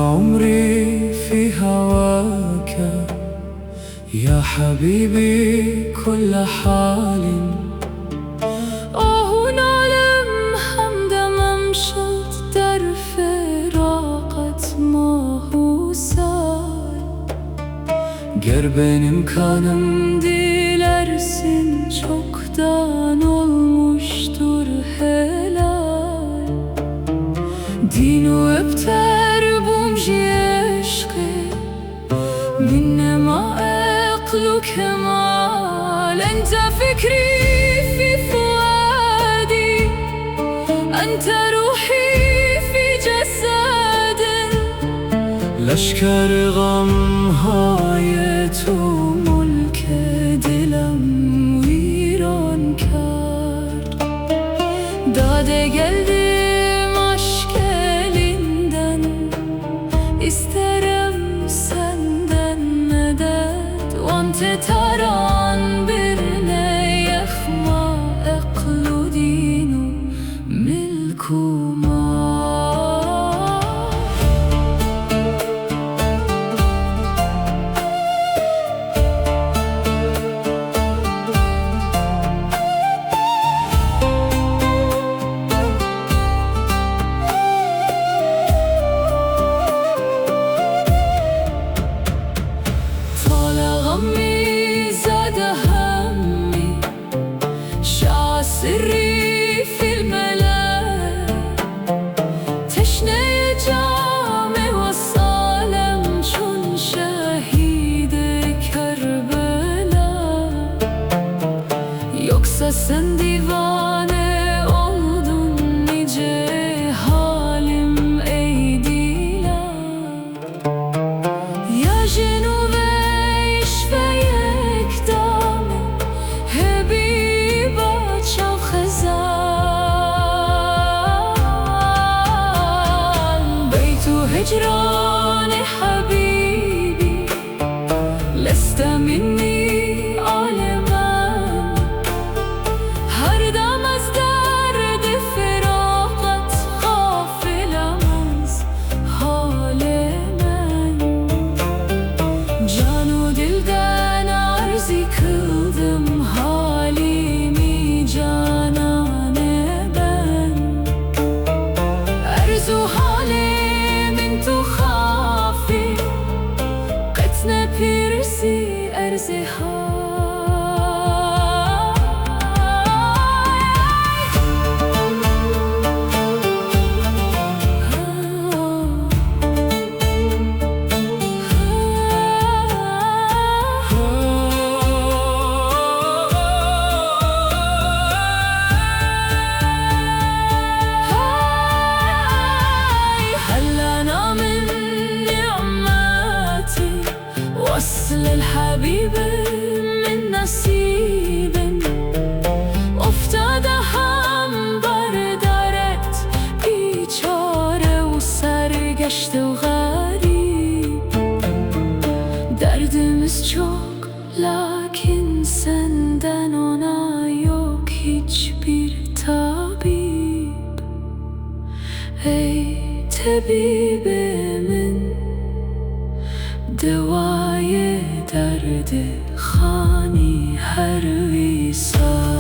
عمري في هواك يا حبيبي كل حال. آه نالم همدمم شد در فراقت mahusal. Ger benim kanım Dilersin çoktan olmuştur helal. Dinu öpter bumji eşkı Minnema eklu kemal. Ente fikri fi fuadi, ente ruhi fi cesedin. لشکر غم های تو ملک دلم ویران کرد. Dade geldim aşk elinden, İsterim senden medet. Vante taran birine yekma eklu dinu milkuma. Sırrı fil melek teşneye cami vasalem çun şehide Kerbela. Yoksa sen divane oldun nice halim ey dilan. Ya jenu ve iş ve yekdam hebi هجران حبيبي لست مني عالما. هر دم از درد فراقت غافلم از حال من. Can و dilden arzi kıldım halimi canane ben. Erzu Pirsi erziha. وصل الحبيب من نصيب افتاده هم بر درت بیچاره و سرگشته و غریب. Derdimiz çok lakin senden ona yok hiçbir tabip. Ey tabibimin دوای درد خانی هر ویسا.